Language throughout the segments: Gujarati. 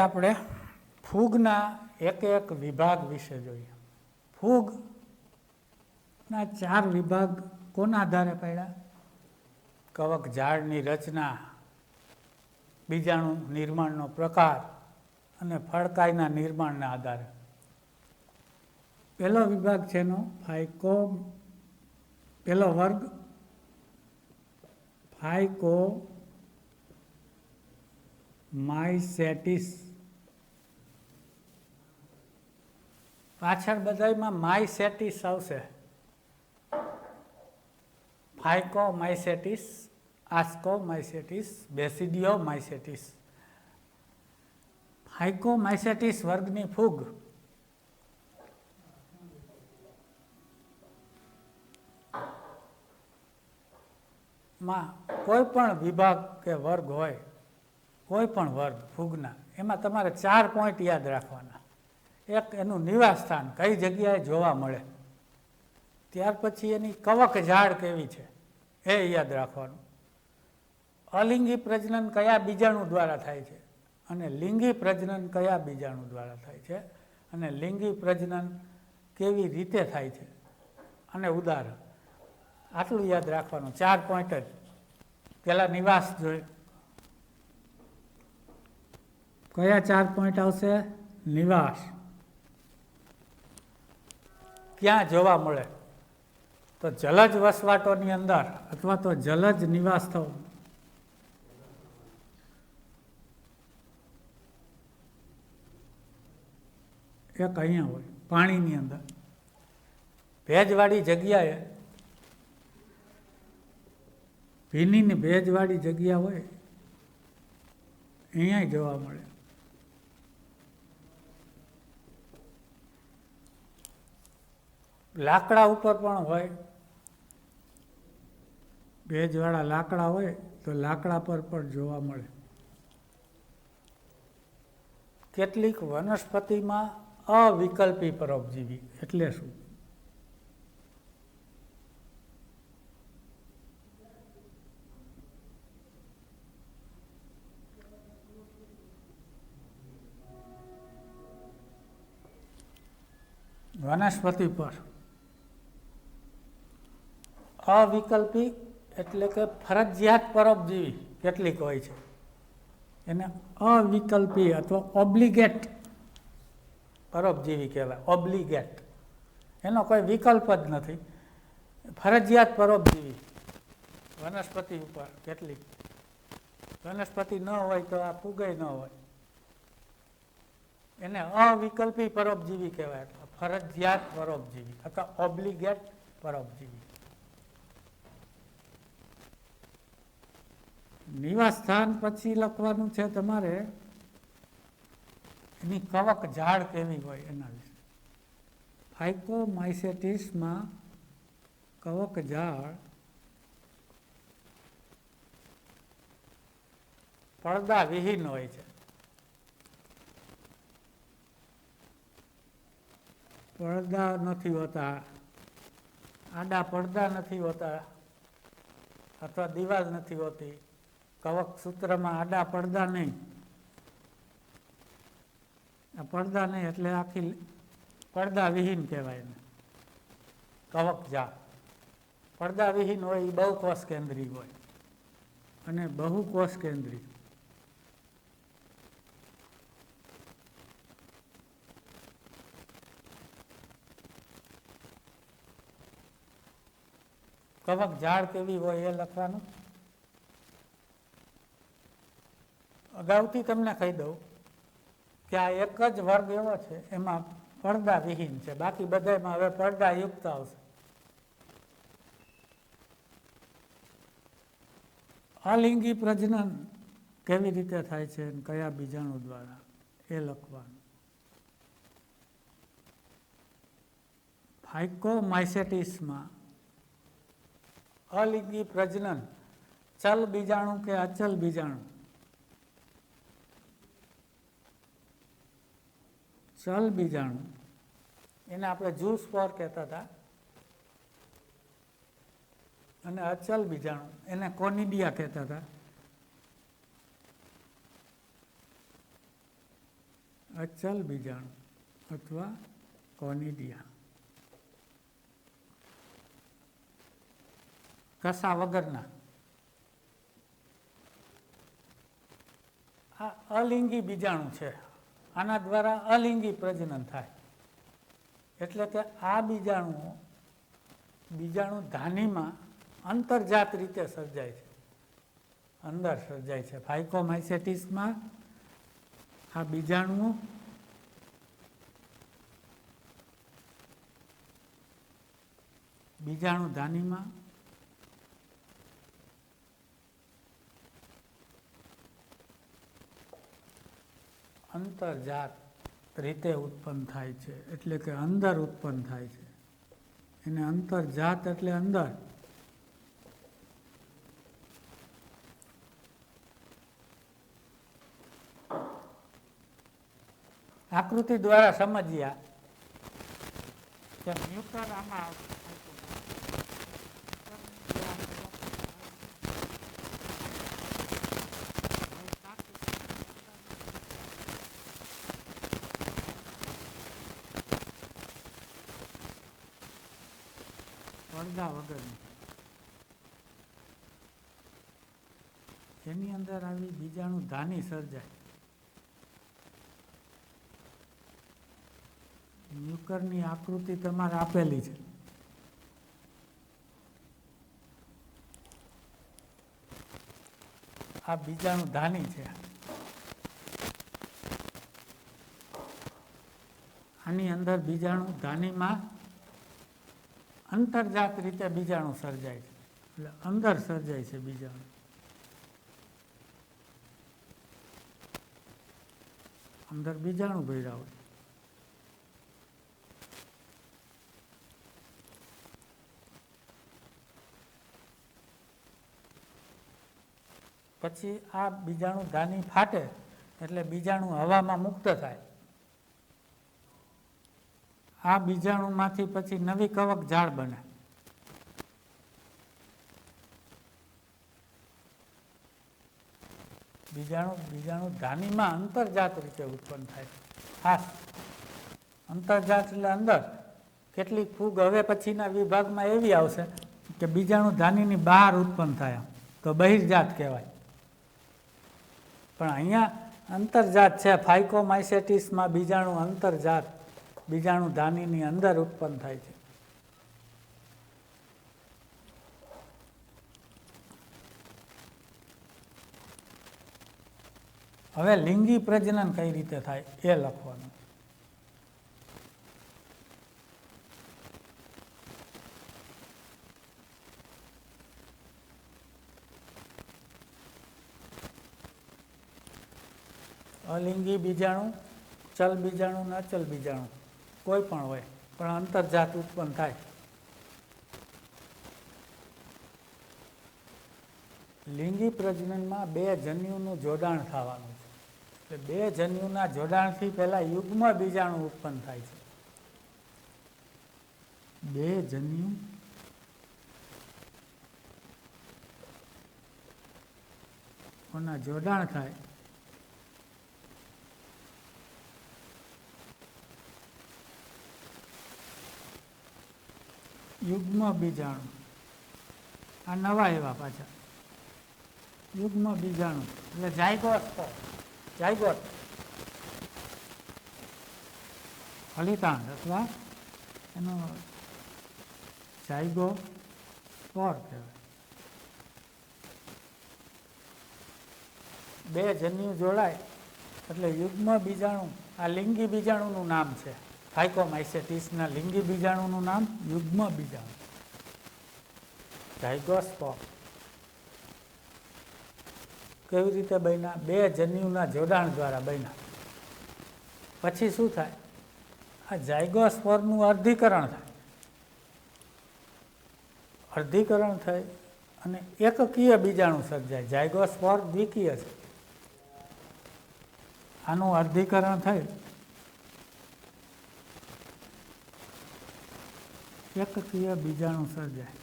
આપણે ફૂગના એક એક વિભાગ વિશે જોઈએ. ફૂગના 4 વિભાગ કોના આધારે પડ્યા? કવક ઝાડની રચના, બીજાણુ નિર્માણનો પ્રકાર અને ફળકાયના નિર્માણના આધારે. પહેલો વિભાગ છે એનો પહેલો વર્ગ ફાઇકોમાઇસેટિસ. પાછળ બધામાં માઇસેટિસ આવશે. ફાઇકોમાઇસેટિસ, આસ્કોમાઇસેટિસ, બેસિડિયોમાઇસેટિસ. ફાઇકોમાઇસેટિસ વર્ગની ફૂગ માં કોઈ પણ વિભાગ કે વર્ગ હોય, કોઈ પણ વર્ગ ફૂગના, એમાં તમારે 4 પોઈન્ટ યાદ રાખવાના. એક, એનું નિવાસ સ્થાન કઈ જગ્યાએ જોવા મળે. ત્યાર પછી એની કવક ઝાડ કેવી છે એ યાદ રાખવાનું. અલિંગી પ્રજનન કયા બીજાણુ દ્વારા થાય છે અને લિંગી પ્રજનન કયા બીજાણુ દ્વારા થાય છે, અને લિંગી પ્રજનન કેવી રીતે થાય છે, અને ઉદાહરણ. આટલું યાદ રાખવાનું, 4 પોઈન્ટ જ. પેલા નિવાસ જોઈએ. કયા 4 પોઈન્ટ આવશે? નિવાસ ક્યાં જોવા મળે, તો જલજ વસવાટોની અંદર અથવા તો જલજ નિવાસ થવું. એક અહીંયા હોય પાણીની અંદર, ભેજવાળી જગ્યાએ, ભીની ને ભેજવાળી જગ્યા હોય અહીંયા જોવા મળે. લાકડા ઉપર પણ હોય, ભેજવાળા લાકડા હોય તો લાકડા પર પણ જોવા મળે. કેટલીક વનસ્પતિમાં અવિકલ્પી પરોપજીવી એટલે શું? વનસ્પતિ પર અવિકલ્પી એટલે કે ફરજિયાત પરોપજીવી કેટલીક હોય છે, એને અવિકલ્પી અથવા ઓબ્લિગેટ પરોપજીવી કહેવાય. ઓબ્લિગેટ, એનો કોઈ વિકલ્પ જ નથી, ફરજિયાત પરોપજીવી વનસ્પતિ ઉપર કેટલીક. વનસ્પતિ ન હોય તો આ ફૂગે ન હોય, એને અવિકલ્પી પરોપજીવી કહેવાય, ફરજિયાત પરોપજીવી અથવા ઓબ્લિગેટ પરોપજીવી. નિવાસ સ્થાન પછી લખવાનું છે તમારે એની કવક ઝાડ કેવી હોય એના વિશે. ફાઇકોમાઇસેટિસમાં કવક ઝાડ પડદા વિહીન હોય છે. પડદા નથી હોતા, આડા પડદા નથી હોતા, અથવા દિવાલ નથી હોતી. કવક સૂત્રમાં આડા પડદા નહીં, આ પડદા નહીં એટલે આખી પડદા વિહીન કહેવાય એને. કવક ઝાડ પડદા વિહીન હોય એ બહુકોષ કેન્દ્રી હોય, અને બહુકોષ કેન્દ્રી કવક ઝાડ કેવી હોય એ લખવાનું. અગાઉથી તમને કહી દઉં કે આ એક જ વર્ગ એવો છે એમાં પડદા વિહીન છે, બાકી બધામાં હવે પડદા યુક્ત આવશે. અલિંગી પ્રજનન કેવી રીતે થાય છે અને કયા બીજાણુ દ્વારા એ લખવાનું. ફાઇકોમાઇસેટિસમાં અલિંગી પ્રજનન ચલ બીજાણુ કે અચલ બીજાણુ. ચલ બીજાણુ એને આપણે ઝૂસ્પોર કહેતા હતા, અને અચલ બીજાણુ એને કોનિડિયા કહેતા હતા. અચલ બીજાણુ અથવા કોનિડિયા. કસા વગરના. આ અલિંગી બીજાણુ છે. આના દ્વારા અલિંગી પ્રજનન થાય. એટલે કે આ બીજાણુ ધાનીમાં અંતર્જાત રીતે સર્જાય છે, અંદર સર્જાય છે. ફાઇકોમાઇસેટિસમાં આ બીજાણુ ધાનીમાં અંતર્જાત રીતે ઉત્પન્ન થાય છે, એટલે કે અંદર ઉત્પન્ન થાય છે. એને અંતર્જાત એટલે અંદર. આકૃતિ દ્વારા સમજ્યા કે ન્યુક્ટર આમાં પડદા વગરની, એની અંદર આવી બીજાણુ ધાની સર્જાય. ન્યુક્ટરની આકૃતિ તમારે આપેલી છે. આ બીજાણુ ધાની છે. આની અંદર બીજાણુ ધાનીમાં અંતર્જાત રીતે બીજાણુ સર્જાય છે, એટલે અંદર સર્જાય છે બીજાણુ. અંદર બીજાણુ ભર્યા હોય. પછી આ બીજાણુ ધાની ફાટે એટલે બીજાણુ હવામાં મુક્ત થાય. આ બીજાણુમાંથી પછી નવી કવક જાળ બને. બીજાણુ ધાનીમાં અંતર્જાત રીતે ઉત્પન્ન થાય. ખાસ અંતર્જાત એટલે અંદર. કેટલીક ફૂગ હવે પછીના વિભાગમાં એવી આવશે કે બીજાણુ ધાનીની બહાર ઉત્પન્ન થાય, તો બહિર્જાત કહેવાય. પણ અહીંયા અંતર્જાત છે. ફાઇકોમાઇસેટિસમાં બીજાણુ અંતર્જાત, બીજાણુ ધાનીની અંદર ઉત્પન્ન થાય છે. હવે લિંગી પ્રજનન કઈ રીતે થાય એ લખવાનું. અલિંગી બીજાણુ, ચલ બીજાણુ ને અચલ બીજાણુ કોઈ પણ હોય, પણ અંતર્જાત ઉત્પન્ન થાય. લિંગી પ્રજનનમાં બે જન્યુનું જોડાણ થવાનું છે. એટલે બે જન્યુના જોડાણથી પહેલા યુગ્મ બીજાણુ ઉત્પન્ન થાય છે. બે જન્યુ કોના જોડાણ થાય યુગ્મ બીજાણુ. આ નવા એવા પાછા યુગ્મ બીજાણુ એટલે જાયગોટ ફલિતાંડ અથવા એનો જાયગોસ્પોર કહેવાય. બે જન્યુ જોડાય એટલે યુગ્મ બીજાણુ. આ લિંગી બીજાણુનું નામ છે. ફાઇકોમાઇસેટિસના લિંગી બીજાણુનું નામ યુગ્મ બીજાણુ, જાયગોસ્પોર. કેવી રીતે બન્યા? બે જન્યુના જોડાણ દ્વારા બન્યા. પછી શું થાય? આ જાયગોસ્પોરનું અર્ધીકરણ થાય. અર્ધીકરણ થઈ અને એકકીય બીજાણુ સર્જાય. જાયગોસ્પોર દ્વિકીય છે. આનું અર્ધીકરણ થઈ એકકીય બીજાણુ સર્જાય.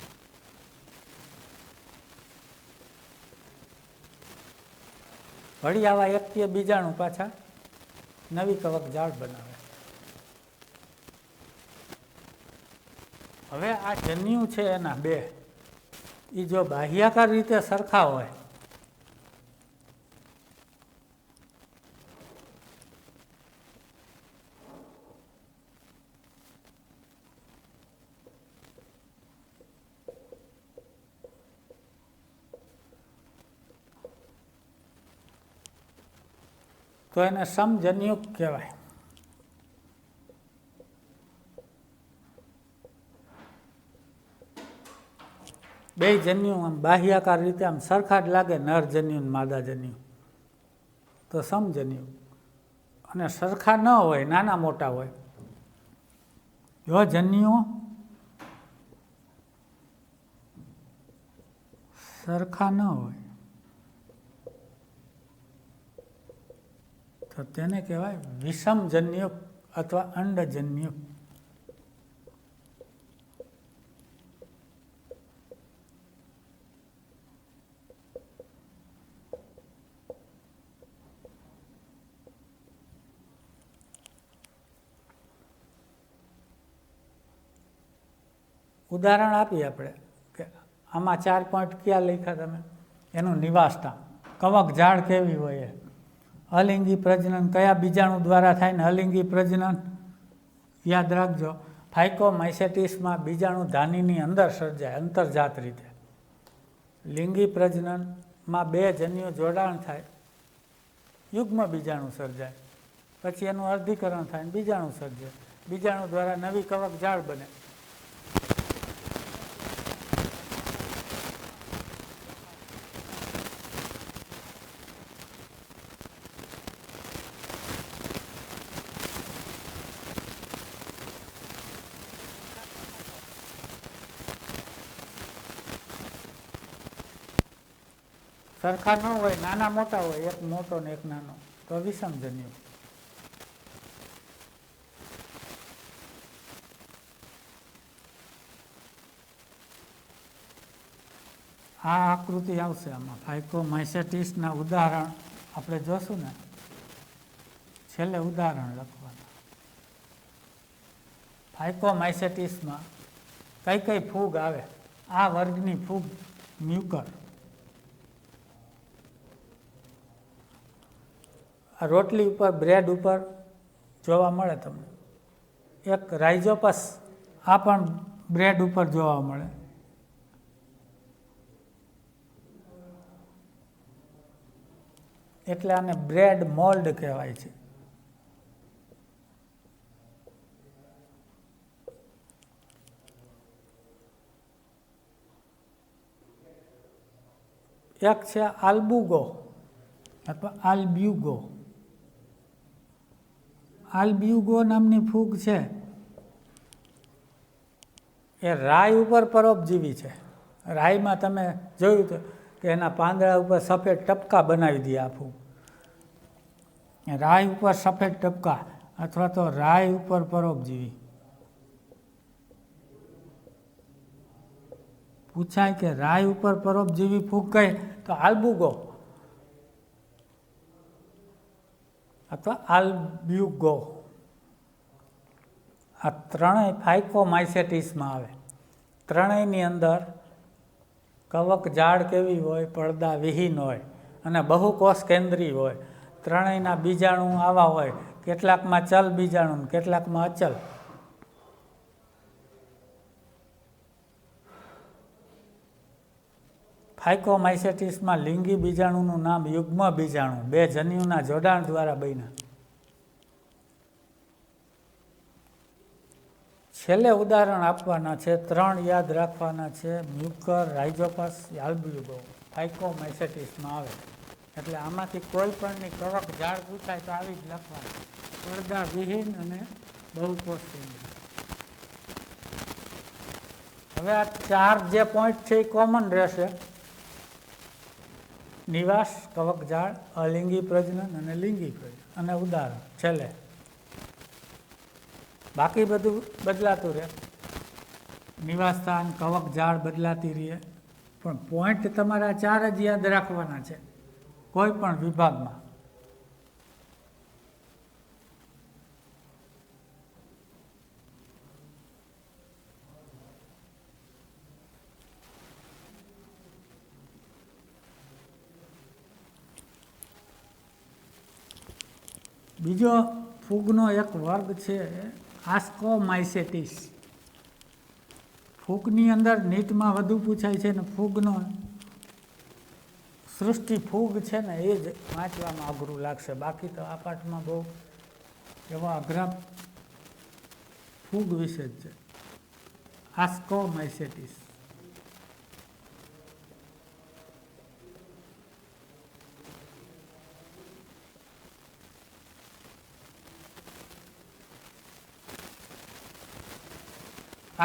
વળી આવા એકકીય બીજાણુ પાછા નવી કવક જાળ બનાવે. હવે આ જન્યુ છે એના બે, એ જો બાહ્યાકાર રીતે સરખા હોય તો એને સમજન્યુક કહેવાય. બે જન્યુ આમ બાહ્યાકાર રીતે આમ સરખા જ લાગે, નર જન્યુ ને માદા જન્યુ, તો સમજન્યુ. અને સરખા ન હોય, નાના મોટા હોય. જો જન્યુઓ સરખા ન હોય તો તેને કહેવાય વિષમજન્યુક અથવા અંડજન્યુક. ઉદાહરણ આપીએ આપણે કે આમાં 4 પોઈન્ટ ક્યાં લખ્યા તમે? એનું નિવાસસ્થાન, કવક ઝાડ કેવી હોય, અલિંગી પ્રજનન કયા બીજાણુ દ્વારા થાય ને અલિંગી પ્રજનન યાદ રાખજો. ફાઇકોમાઇસેટિસમાં બીજાણુ ધાનીની અંદર સર્જાય અંતર્જાત રીતે. લિંગી પ્રજનનમાં બે જન્યુ જોડાણ થાય, યુગ્મ બીજાણુ સર્જાય, પછી એનું અર્ધીકરણ થાય ને બીજાણુ સર્જાય. બીજાણુ દ્વારા નવી કવક ઝાડ બને. સરખા ન હોય, નાના મોટા હોય, એક મોટો ને એક નાનો, તો વિષમજન્યુ. આ આકૃતિ આવશે આમાં. ફાઇકોમાઇસેટિસના ઉદાહરણ આપણે જોશું ને, છેલ્લે ઉદાહરણ લખવાના. ફાઇકોમાઇસેટિસમાં કઈ કઈ ફૂગ આવે? આ વર્ગની ફૂગ મ્યુકર, આ રોટલી ઉપર, બ્રેડ ઉપર જોવા મળે તમને. એક રાઇઝોપસ, આ પણ બ્રેડ ઉપર જોવા મળે. એટલે આને બ્રેડ મોલ્ડ કહેવાય છે. એક છે આલ્બુગો અથવા આલ્બ્યુગો. આલ્બ્યુગો નામની ફૂગ છે એ રાઈ ઉપર પરોપજીવી છે. રાઈમાં તમે જોયું તો કે એના પાંદડા ઉપર સફેદ ટપકા બનાવી દે આ ફૂગ. રાઈ ઉપર સફેદ ટપકા અથવા તો રાઈ ઉપર પરોપજીવી. પૂછાય કે રાઈ ઉપર પરોપજીવી ફૂગ કઈ, તો આલ્બુગો અથવા આલ્બ્યુગો. આ ત્રણેય ફાઇકોમાઇસેટિસમાં આવે. ત્રણેયની અંદર કવક ઝાડ કેવી હોય? પડદા વિહીન હોય અને બહુકોષ કેન્દ્રી હોય. ત્રણેયના બીજાણુ આવા હોય, કેટલાકમાં ચલ બીજાણુ, કેટલાકમાં અચલ. ફાઇકોમાઇસેટિસમાં લિંગી બીજાણુનું નામ યુગ્મ બીજાણુ, બે જન્યુના જોડાણ દ્વારા બન્યા. છેલ્લે ઉદાહરણ આપવાના છે, 3 યાદ રાખવાના છે. મ્યુકર, રાઇઝોપસ, આલ્બ્યુગો ફાઇકોમાઇસેટિસમાં આવે. એટલે આમાંથી કોઈ પણની કવક ઝાડ પૂછાય તો આવી જ લખવાનું, પડદા વિહીન અને બહુકોષ કેન્દ્રી. હવે આ 4 જે પોઈન્ટ છે એ કોમન રહેશે. નિવાસ, કવક ઝાડ, અલિંગી પ્રજનન અને લિંગી પ્રજનન, અને ઉદાહરણ છેલ્લે. બાકી બધું બદલાતું રહે. નિવાસસ્થાન, કવક ઝાડ બદલાતી રહે, પણ પોઈન્ટ તમારા 4 જ યાદ રાખવાના છે કોઈ પણ વિભાગમાં. બીજો ફૂગનો એક વર્ગ છે આસ્કોમાઇસેટિસ. ફૂગની અંદર નીટમાં વધુ પૂછાય છે ને ફૂગનો સૃષ્ટિ ફૂગ છે ને એ જ વાંચવામાં અઘરું લાગશે. બાકી તો આ પાઠમાં બહુ એવા અઘરા ફૂગ વિશે જ છે. આસ્કોમાઇસેટિસ.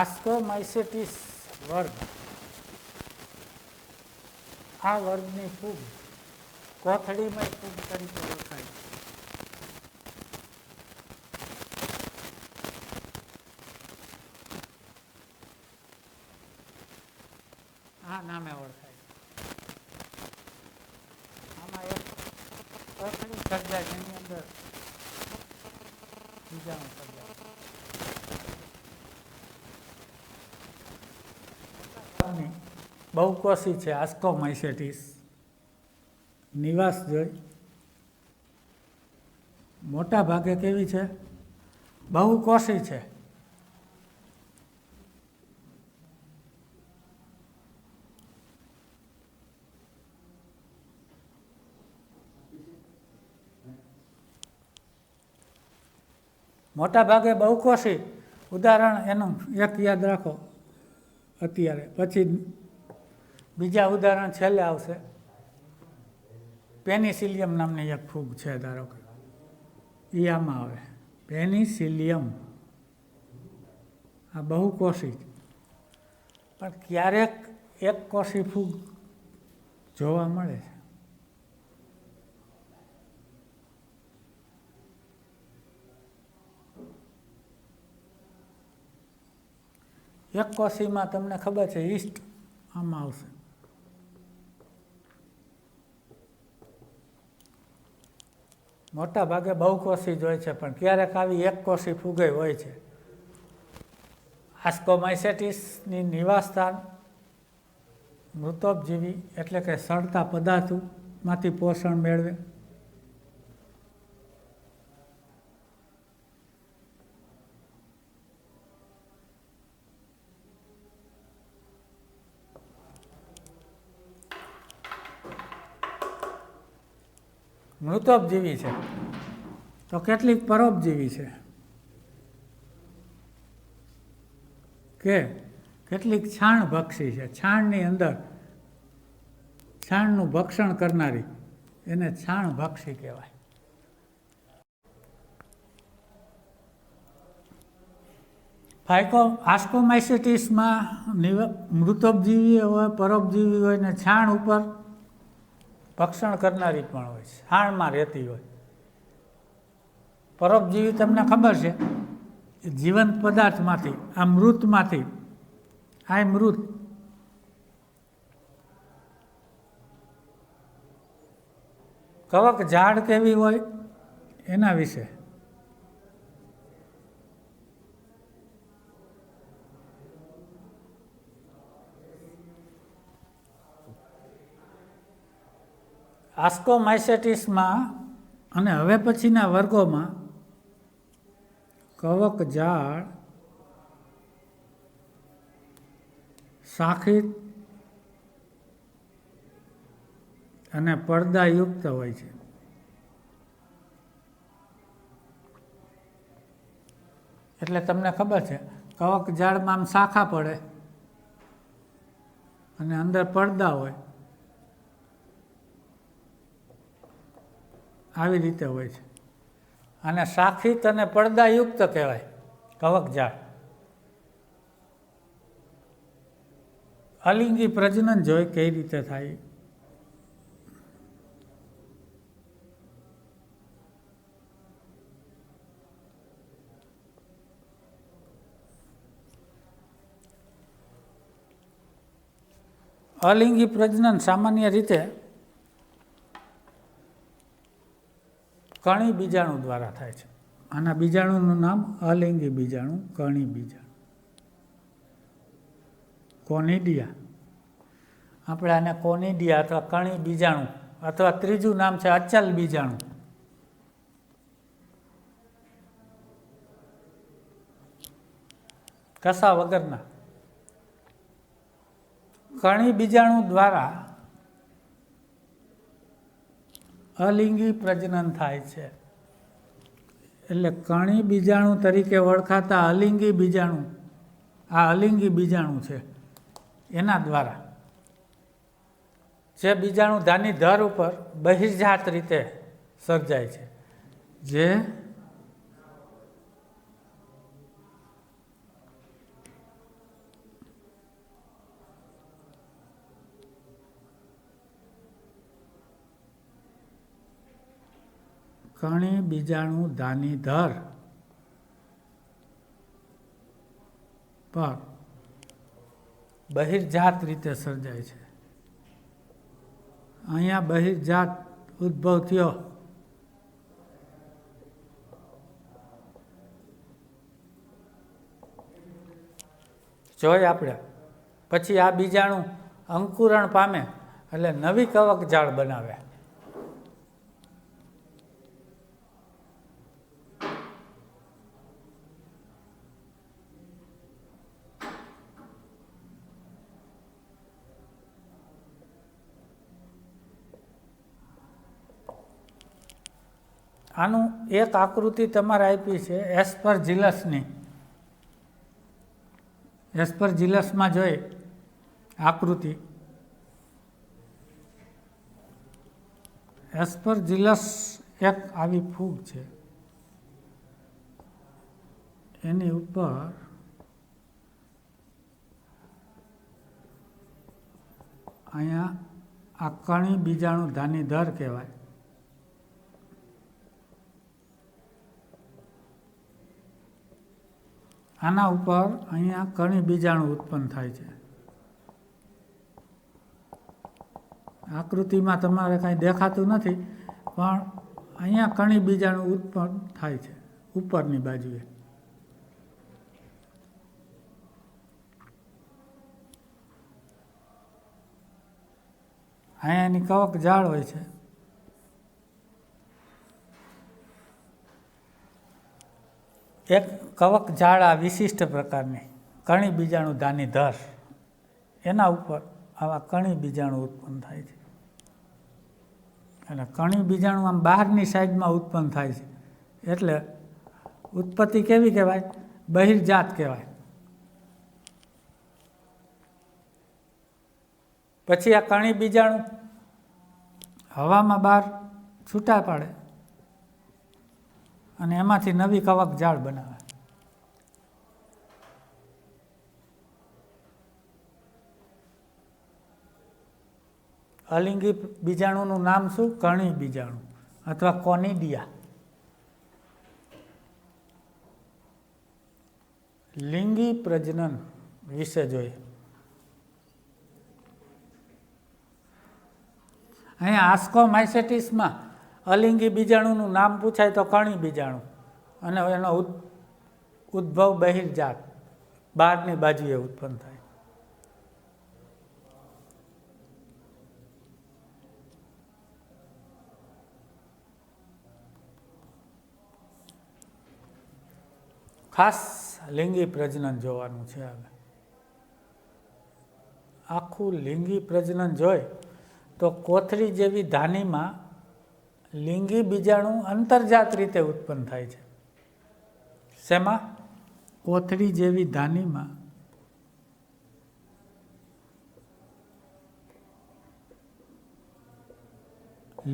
આસ્કોમાઇસેટિસ વર્ગ. આ વર્ગની ફૂગ કોથળીમય ફૂગ તરીકે ઓળખાય. આ નામે ઓળખાય. આમાં એક કોથળી સર્જાય જેની અંદર બીજાણુ સર્જાય. બહુકોષી છે આસ્કોમાઇસેટિસ. નિવાસ જોઈ મોટા ભાગે કેવી છે? બહુકોષી છે. મોટા ભાગે બહુકોષી. ઉદાહરણ એનું એક યાદ રાખો અત્યારે, પછી બીજા ઉદાહરણ છેલ્લે આવશે. પેનિસિલિયમ નામની એક ફૂગ છે ધારો કે, એ આમાં આવે. પેનિસિલિયમ આ બહુકોષી, પણ ક્યારેક એક કોષી ફૂગ જોવા મળે છે. એક કોષીમાં તમને ખબર છે ઈસ્ટ આમાં આવશે. મોટા ભાગે બહુકોષી જ હોય છે, પણ ક્યારેક આવી એક કોષી ફૂગે હોય છે. આસ્કોમાઇસેટિસની નિવાસસ્થાન મૃતોપજીવી એટલે કે સડતા પદાર્થોમાંથી પોષણ મેળવે. મૃતોપજીવી છે તો કેટલીક પરોપજીવી છે કે કેટલીક છાણભક્ષી છે. છાણની અંદર છાણનું ભક્ષણ કરનારી એને છાણભક્ષી કહેવાય. આસ્કોમાઇસેટિસમાં મૃતોપજીવી હોય, પરોપજીવી હોય ને છાણ ઉપર ભક્ષણ કરનારી પણ હોય છે, છાણમાં રહેતી હોય. પરોપજીવી તમને ખબર છે જીવંત પદાર્થમાંથી, આ મૃતમાંથી, આ મૃત કવક ઝાડ કેવી હોય એના વિશે. આસ્કોમાઇસેટિસમાં અને હવે પછીના વર્ગોમાં કવક ઝાડ શાખિત અને પડદાયુક્ત હોય છે. એટલે તમને ખબર છે કવક ઝાડમાં આમ શાખા પડે અને અંદર પડદા હોય, આવી રીતે હોય છે. અને શાખિત અને પડદાયુક્ત કહેવાય કવક ઝાડ. અલિંગી પ્રજનન જોઈ કઈ રીતે થાય. અલિંગી પ્રજનન સામાન્ય રીતે કણી બીજાણુ દ્વારા થાય છે. આના બીજાણુનું નામ અલિંગી બીજાણુ, કણી બીજાણુ, કોનિડિયા. આપણે આને કોનિડિયા અથવા કણી બીજાણુ, અથવા ત્રીજું નામ છે અચલ બીજાણુ. કસા વગરના. કણી બીજાણુ દ્વારા અલિંગી પ્રજનન થાય છે. એટલે કણી બીજાણુ તરીકે ઓળખાતા અલિંગી બીજાણુ, આ અલિંગી બીજાણુ છે એના દ્વારા જે બીજાણુ ધાની ધર ઉપર બહિર્જાત રીતે સર્જાય છે, જે કણી બીજાણુ ધાની ધર પર બહિર્જાત રીતે સર્જાય છે. અહીંયા બહિર્જાત ઉદ્ભવ થયો જોઈ આપણે. પછી આ બીજાણુ અંકુરણ પામે એટલે નવી કવક જાળ બનાવે. આનું એક આકૃતિ તમારે આપી છે એસ્પરજીલસની. એસ્પરજીલસમાં જોઈ આકૃતિ, એસ્પરજીલસ એક આવી ફૂગ છે, એની ઉપર અહીંયા આ કણી બીજાણુ ધાની ધર કહેવાય. આના ઉપર અહીંયા કણી બીજાણુ ઉત્પન્ન થાય છે. આકૃતિમાં તમારે કાંઈ દેખાતું નથી, પણ અહીંયા કણી બીજાણુ ઉત્પન્ન થાય છે ઉપરની બાજુએ. અહીંયા એની કવક જાળ હોય છે. એક કવક જાળ આ વિશિષ્ટ પ્રકારની કણી બીજાણુ ધાની ધર, એના ઉપર આવા કણી બીજાણુ ઉત્પન્ન થાય છે. અને કણી બીજાણુ આમ બહારની સાઈડમાં ઉત્પન્ન થાય છે, એટલે ઉત્પત્તિ કેવી કહેવાય? બહિર્જાત કહેવાય. પછી આ કણી બીજાણુ હવામાં બહાર છૂટા પાડે અને એમાંથી નવી કવક જાળ બનાવે. અલિંગી બીજાણુનું નામ શું? કણી બીજાણુ અથવા કોનિડિયા. લિંગી પ્રજનન વિશે જોઈએ. અહીંયા આસ્કોમાઇસેટિસમાં અલિંગી બીજાણુનું નામ પૂછાય તો કણી બીજાણુ, અને એનો ઉદ્ભવ બહિર્જાત, બહારની બાજુએ ઉત્પન્ન થાય. ખાસ લિંગી પ્રજનન જોવાનું છે. હવે આખું લિંગી પ્રજનન જોઈ તો કોથળી જેવી ધાનીમાં લિંગી બીજાણુ અંતર્જાત રીતે ઉત્પન્ન થાય છે. શેમાં? કોથળી જેવી ધાનીમાં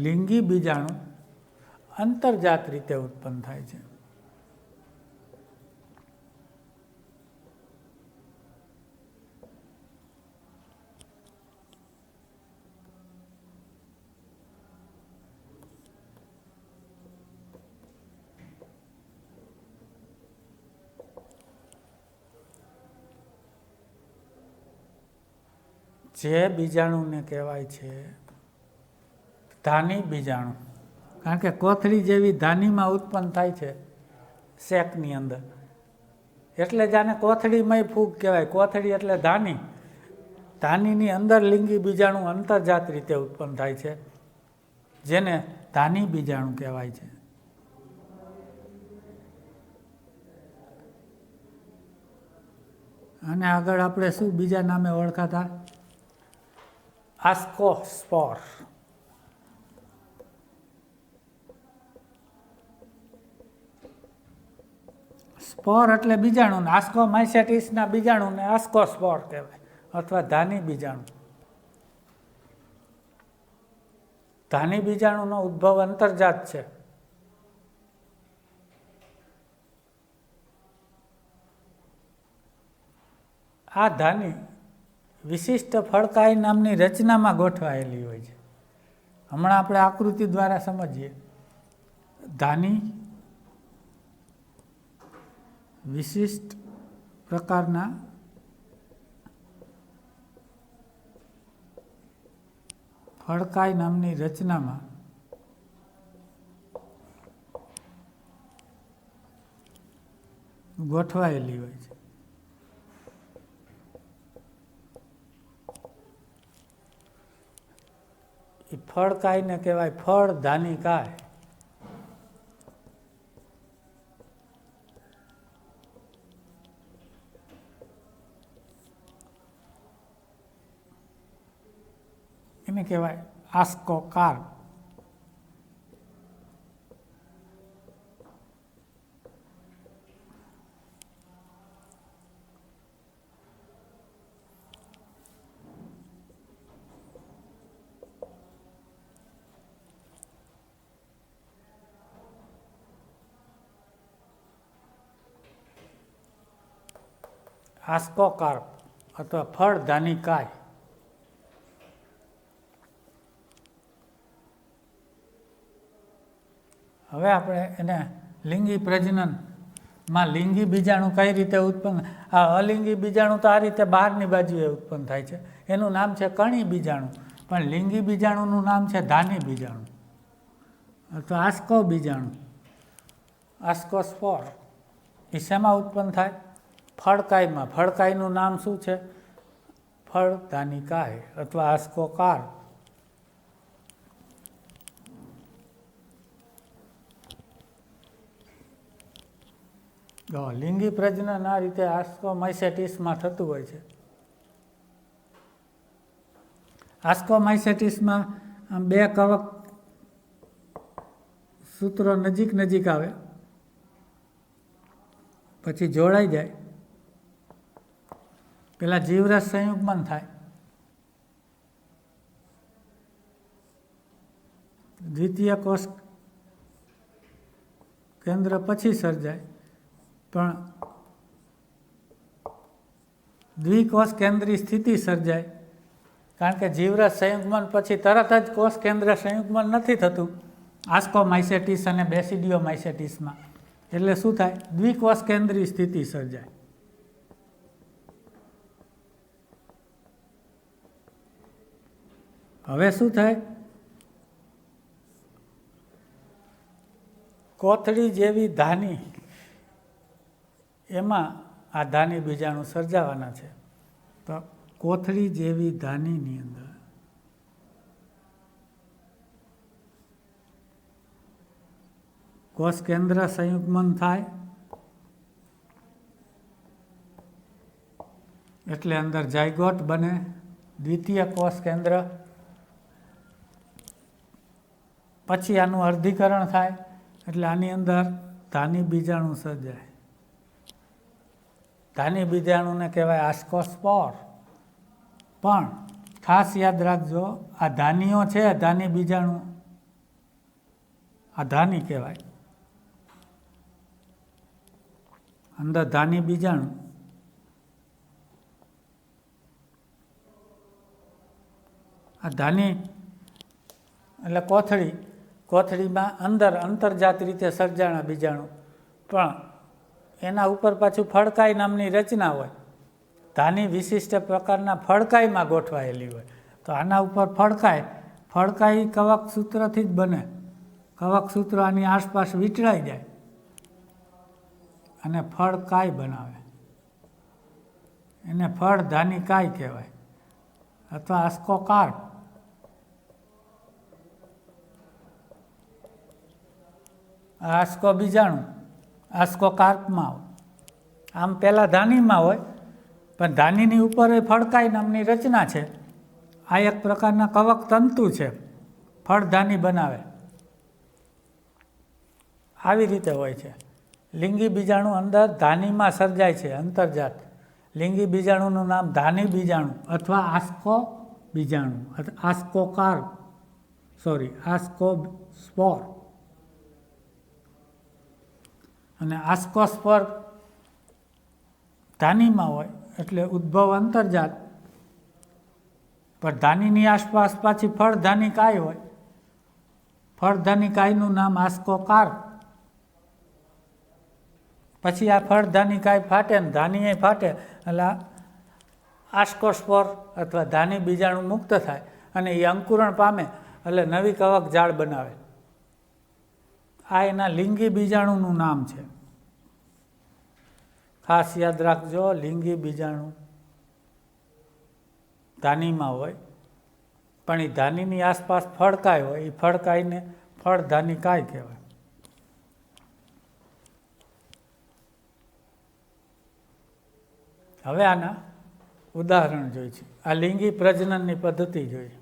લિંગી બીજાણુ અંતર્જાત રીતે ઉત્પન્ન થાય છે. જે બીજાણુને કહેવાય છે ધાની બીજાણુ, કારણ કે કોથળી જેવી ધાનીમાં ઉત્પન્ન થાય છે શેકની અંદર, એટલે જ આને કોથળીમય ફૂગ કહેવાય. કોથળી એટલે ધાની, ધાનીની અંદર લિંગી બીજાણુ અંતર્જાત રીતે ઉત્પન્ન થાય છે, જેને ધાની બીજાણુ કહેવાય છે. અને આગળ આપણે શું બીજા નામે ઓળખાતા? આસ્કોસ્પોર. સ્પોર એટલે બીજાણુ, ને આસ્કોમાઇસેટિસના બીજાણુને આસ્કોસ્પોર કહેવાય અથવા ધાની બીજાણુ. ધાની બીજાણુનો ઉદ્ભવ અંતર્જાત છે. આ ધાની વિશિષ્ટ ફળકાય નામની રચનામાં ગોઠવાયેલી હોય છે. હમણાં આપણે આકૃતિ દ્વારા સમજીએ. ધાની વિશિષ્ટ પ્રકારના ફળકાય નામની રચનામાં ગોઠવાયેલી હોય છે. એ ફળકાયને કહેવાય ફળ ધાની કાય. એને કહેવાય આસ્કોકાર્પ. આસ્કોકાર્પ અથવા ફળ ધાની કાય. હવે આપણે એને લિંગી પ્રજનનમાં લિંગી બીજાણુ કઈ રીતે ઉત્પન્ન, આ અલિંગી બીજાણુ તો આ રીતે બહારની બાજુએ ઉત્પન્ન થાય છે, એનું નામ છે કણી બીજાણુ. પણ લિંગી બીજાણુનું નામ છે ધાની બીજાણુ અથવા આસ્કો બીજાણુ, આસ્કોસ્પોર. એ શેમાં ઉત્પન્ન થાય? ફળકાયમાં. ફળકાયનું નામ શું છે? ફળ ધાની કાય અથવા આસ્કોકાર્પ. લિંગી પ્રજનન આ રીતે આસ્કોમાઇસેટિસમાં થતું હોય છે. આસ્કોમાઇસેટિસમાં બે કવક સૂત્રો નજીક નજીક આવે, પછી જોડાઈ જાય, પેલા જીવરસ સંયુગ્મન થાય, દ્વિતીય કોષ કેન્દ્ર પછી સર્જાય. પણ દ્વિકોષ કેન્દ્રીય સ્થિતિ સર્જાય, કારણ કે જીવરસ સંયુગ્મન પછી તરત જ કોષ કેન્દ્ર સંયુગ્મન નથી થતું આસ્કોમાઇસેટિસ અને બેસિડિયોમાઇસેટિસમાં. એટલે શું થાય? દ્વિકોષ કેન્દ્રીય સ્થિતિ સર્જાય. હવે શું થાય? કોથળી જેવી ધાની, એમાં આ ધાની બીજાણુ સર્જાવાના છે. તો કોથળી જેવી ધાનીની અંદર કોષ કેન્દ્ર સંયુગ્મન થાય, એટલે અંદર જાયગોટ બને, દ્વિતીય કોષ કેન્દ્ર, પછી આનું અર્ધીકરણ થાય, એટલે આની અંદર ધાની બીજાણુ સર્જાય. ધાની બીજાણુને કહેવાય આસ્કોસ્પોર. પણ ખાસ યાદ રાખજો, આ ધાનીઓ છે, ધાની બીજાણુ આ ધાની કહેવાય. અંદર ધાની બીજાણુ આ ધાની એટલે કોથળી, કોથળીમાં અંદર અંતર્જાત રીતે સર્જાણા બીજાણુ, પણ એના ઉપર પાછું ફળકાય નામની રચના હોય. ધાની વિશિષ્ટ પ્રકારના ફળકાયમાં ગોઠવાયેલી હોય. તો આના ઉપર ફળકાય કવક સૂત્રથી જ બને. કવક સૂત્ર આની આસપાસ વીંટળાઈ જાય અને ફળકાય બનાવે. એને ફળ ધાની કાય કહેવાય અથવા આસ્કોકાર્પ. આસ્કો બીજાણુ આસ્કોકાર્પમાં હોય. આમ પહેલાં ધાનીમાં હોય, પણ ધાનીની ઉપર એ ફડકાઈ નામની રચના છે. આ એક પ્રકારના કવક તંતુ છે, ફળધાની બનાવે. આવી રીતે હોય છે. લિંગી બીજાણુ અંદર ધાનીમાં સર્જાય છે, અંતર્જાત. લિંગી બીજાણુનું નામ ધાની બીજાણુ અથવા આસ્કો બીજાણુ, આસ્કોસ્પોર. અને આસ્કોસ્પોર ધાનીમાં હોય એટલે ઉદ્ભવ અંતર્જાત. પણ ધાનીની આસપાસ પાછી ફળધાની કાય હોય. ફળધાની કાયનું નામ આસ્કોકાર. પછી આ ફળધાની કાય ફાટે ને ધાની ફાટે એટલે આસ્કોસ્પોર અથવા ધાની બીજાણુ મુક્ત થાય અને એ અંકુરણ પામે એટલે નવી કવક જાળ બનાવે. આ એના લિંગી બીજાણુનું નામ છે. ખાસ યાદ રાખજો, લિંગી બીજાણુ ધાનીમાં હોય પણ એ ધાનીની આસપાસ ફળકાય હોય, એ ફળકાઈને ફળધાની કાય કહેવાય. હવે આના ઉદાહરણ જોઈ છે. આ લિંગી પ્રજનનની પદ્ધતિ જોઈ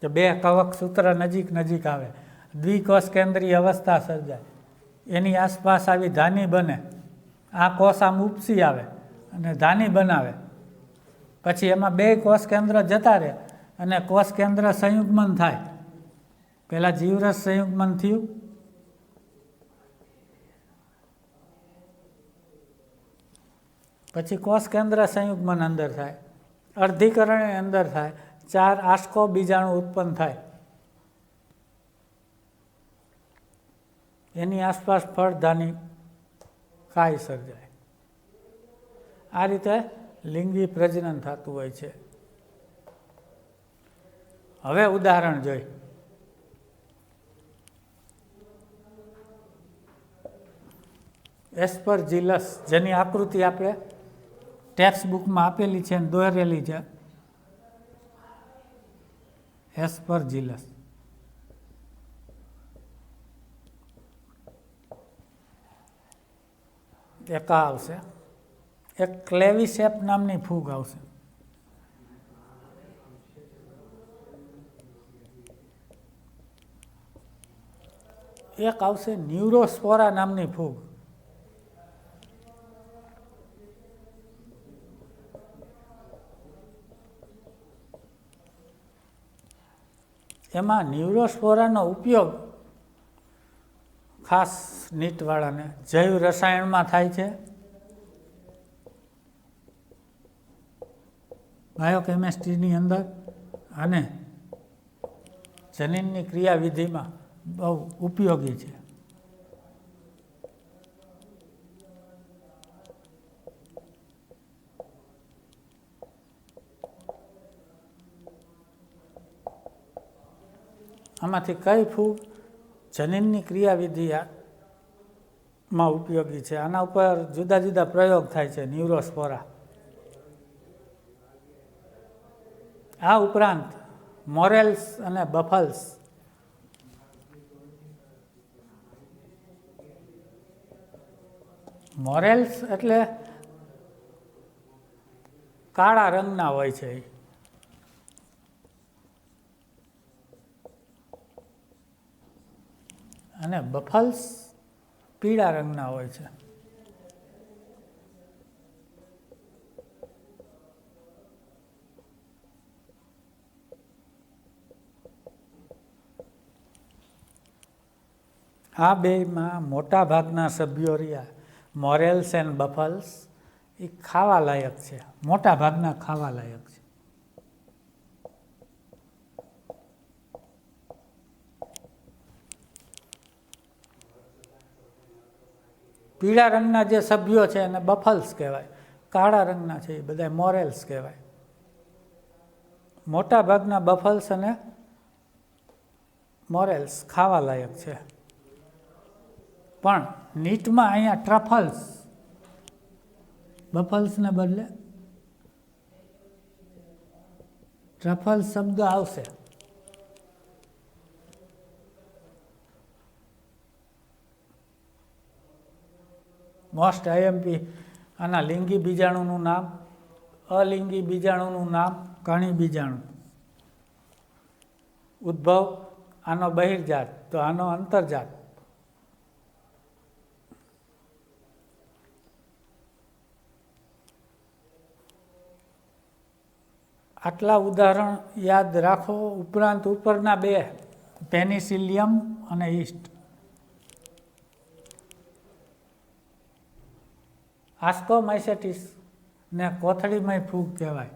કે બે કવક સૂત્ર નજીક આવે, દ્વિકોષ કેન્દ્રીય અવસ્થા સર્જાય, એની આસપાસ આવી ધાની બને. આ કોષ આમ ઉપસી આવે અને ધાની બનાવે. પછી એમાં બે કોષ કેન્દ્ર જતા રહે અને કોષ કેન્દ્ર સંયુગ્મન થાય. પહેલાં જીવરસ સંયુગ્મન થયું, પછી કોષ કેન્દ્ર સંયુગ્મન અંદર થાય, અર્ધીકરણ અંદર થાય, 4 આસ્કો બીજાણુ ઉત્પન્ન થાય. એની આસપાસ ફળધાની કાય સર્જાય. આ રીતે લિંગી પ્રજનન થતું હોય છે. હવે ઉદાહરણ જોઈ. એસ્પરજીલસ, જેની આકૃતિ આપણે ટેક્સ્ટ બુકમાં આપેલી છે અને દોરેલી છે. એસ્પરજીલસ એક આવશે, એક ક્લેવિસેપ નામની ફૂગ આવશે. એક આવશે ન્યુરોસ્પોરા નામની ફૂગ. એમાં ન્યુરોસ્પોરાનો ઉપયોગ ખાસ નીટવાળાને જૈવ રસાયણમાં થાય છે, બાયોકેમિસ્ટ્રીની અંદર અને જનીનની ક્રિયાવિધિમાં બહુ ઉપયોગી છે. આમાંથી કઈ ફૂગ જનીનની ક્રિયાવિધિમાં ઉપયોગી છે? આના ઉપર જુદા જુદા પ્રયોગ થાય છે. ન્યુરોસ્પોરા, આ ઉપરાંત મોરેલ્સ અને બફલ્સ, મોરેલ્સ એટલે કાળા રંગના હોય છે, અને બફલ્સ પીળા રંગના હોય છે. આ બેમાં મોટા ભાગના સભ્યો રહ્યા, મોરેલ્સ એન્ડ બફલ્સ, એ ખાવા લાયક છે, મોટા ભાગના ખાવા લાયક છે. પીળા રંગના જે સભ્યો છે એને બફલ્સ કહેવાય, કાળા રંગના છે એ બધા મોરેલ્સ કહેવાય. મોટા ભાગના બફલ્સ અને મોરેલ્સ ખાવા લાયક છે. પણ નીટમાં અહીંયા ટ્રફલ્સ, બફલ્સને બદલે ટ્રફલ્સ શબ્દ આવશે. મોસ્ટ આઈએમપી આના લિંગી બીજાણુનું નામ અલિંગી બીજાણુનું નામ કણી બીજાણુ. ઉદ્ભવ આનો બહિર્જાત, તો આનો અંતર્જાત. આટલા ઉદાહરણ યાદ રાખો. ઉપરાંત ઉપરના બે, પેનિસિલિયમ અને ઈસ્ટ. આસ્કોમાઇસેટિસ ને કોથળીમય ફૂગ કહેવાય.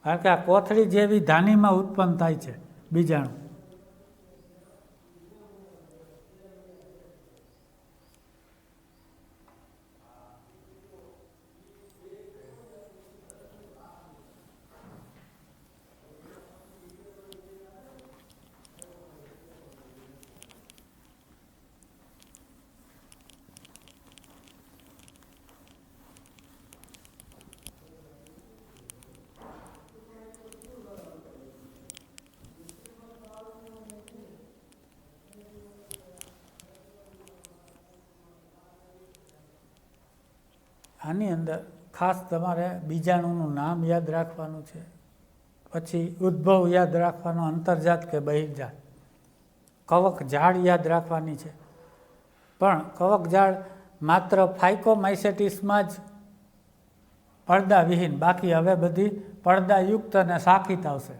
કારણ કે આ કોથળી જેવી ધાનીમાં ઉત્પન્ન થાય છે બીજાણુ. આની અંદર ખાસ તમારે બીજાણુનું નામ યાદ રાખવાનું છે, પછી ઉદ્ભવ યાદ રાખવાનો, અંતર્જાત કે બહિર્જાત. કવક ઝાડ યાદ રાખવાની છે, પણ કવક ઝાડ માત્ર ફાઇકોમાઇસેટિસમાં જ પડદા વિહીન, બાકી હવે બધી પડદાયુક્ત અને શાખિત આવશે.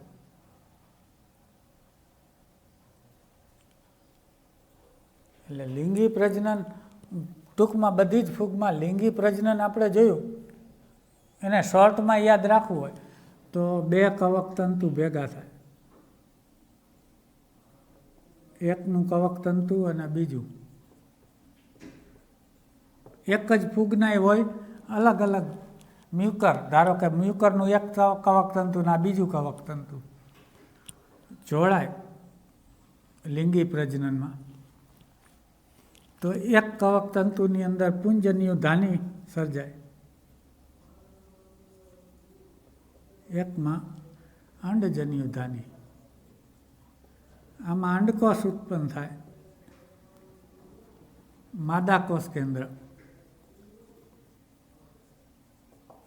એટલે લિંગી પ્રજનન ટૂંકમાં બધી જ ફૂગમાં લિંગી પ્રજનન આપણે જોયું. એને શોર્ટમાં યાદ રાખવું હોય તો બે કવક તંતુ ભેગા થાય. એકનું કવક તંતુ અને બીજું. એક જ ફૂગના હોય અલગ અલગ મ્યુકર. ધારો કે મ્યુકરનું એક કવક તંતુ ના બીજું કવક તંતુ જોડાય લિંગી પ્રજનનમાં, તો એક કવક તંતુની અંદર પુંજન્યુ ધાની સર્જાય, એકમાં અંડજન્યુ ધાની. આમાં અંડકોષ ઉત્પન્ન થાય, માદા કોષ કેન્દ્ર,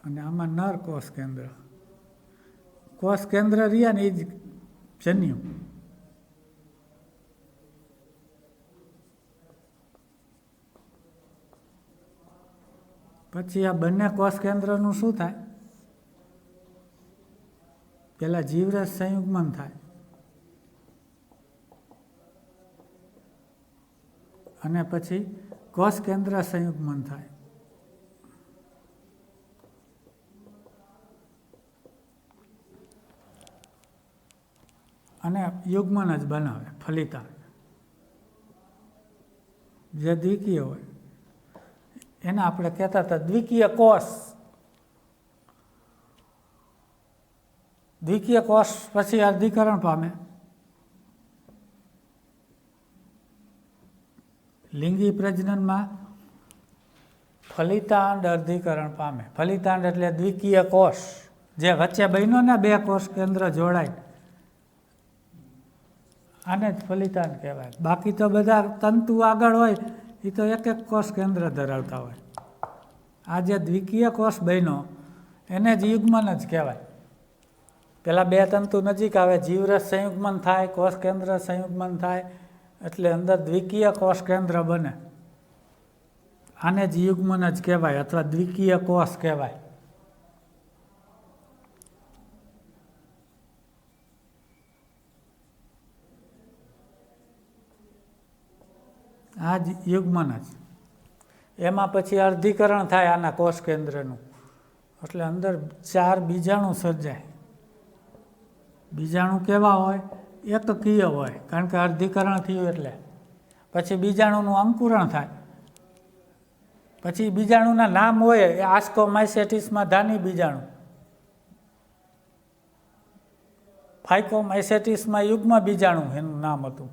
અને આમાં નર કોષ કેન્દ્ર. કોષ કેન્દ્ર રહ્યા ને એ જ જન્યુ. પછી આ બંને કોષ કેન્દ્રનું શું થાય? પેલા જીવરસ સંયુગ્મન થાય અને પછી કોષ કેન્દ્ર સંયુગ્મન થાય. અને યુગ્મન જ બનાવે ફલિતાંડ. જે દ્વિકીય હોય એને આપણે કહેતા હતા દ્વિકીય કોષ. દ્વિકીય કોષ પછી અર્ધીકરણ પામે. લિંગી પ્રજનનમાં ફલિતાંડ અર્ધીકરણ પામે. ફલિતાંડ એટલે દ્વિકીય કોષ, જે વચ્ચે બન્યો ને બે કોષ કેન્દ્ર જોડાય, આને જ ફલિતાંડ કહેવાય. બાકી તો બધા તંતુ આગળ હોય એ તો એક એક કોષ કેન્દ્ર ધરાવતા હોય. આ જે દ્વિકીય કોષ બન્યો એને જ યુગ્મન જ કહેવાય. પેલા બે તંતુ નજીક આવે, જીવરસ સંયુગ્મન થાય, કોષ કેન્દ્ર સંયુગ્મન થાય, એટલે અંદર દ્વિકીય કોષ કેન્દ્ર બને. આને જ યુગ્મન જ કહેવાય અથવા દ્વિકીય કોષ કહેવાય. આ જ યુગ્મન જ. એમાં પછી અર્ધીકરણ થાય આના કોષ કેન્દ્રનું, એટલે અંદર 4 બીજાણુ સર્જાય. બીજાણુ કેવા હોય? એકકીય હોય, કારણ કે અર્ધીકરણ થયું એટલે. પછી બીજાણુનું અંકુરણ થાય. પછી બીજાણુના નામ હોય, એ આસ્કોમાઇસેટિસમાં ધાની બીજાણુ, ફાઇકોમાઇસેટિસમાં યુગ્મ બીજાણુ એનું નામ હતું.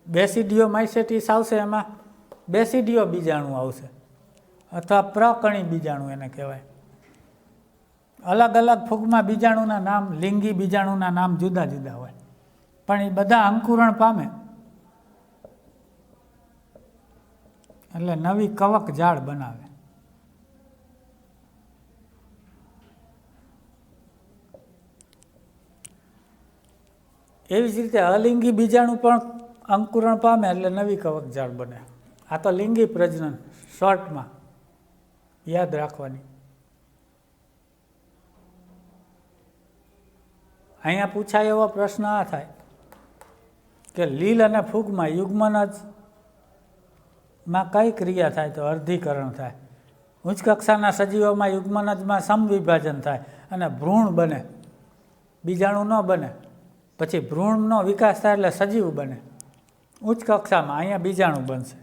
બેસિડિયોમાઇસેટિસ આવશે, એમાં બેસિડિયો બીજાણુ આવશે, અથવા પ્રકણી બીજાણુ એને કહેવાય. અલગ અલગ ફૂગમાં બીજાણુના નામ, લિંગી બીજાણુના નામ જુદા જુદા હોય, પણ એ બધા અંકુરણ પામે. એટલે નવી કવક જાળ બનાવે. એવી જ રીતે અલિંગી બીજાણુ પણ અંકુરણ પામે એટલે નવી કવક જાળ બને. આ તો લિંગી પ્રજનન શોર્ટમાં યાદ રાખવાની. અહીંયા પૂછાય એવો પ્રશ્ન આ થાય કે લીલ અને ફૂગમાં યુગ્મનજ માં કઈ ક્રિયા થાય? તો અર્ધીકરણ થાય. ઉચ્ચ કક્ષાના સજીવોમાં યુગ્મનજમાં સમવિભાજન થાય અને ભ્રૂણ બને, બીજાણુ ન બને. પછી ભ્રૂણનો વિકાસ થાય એટલે સજીવ બને ઉચ્ચ કક્ષામાં, અહીંયા બીજાણુ બનશે.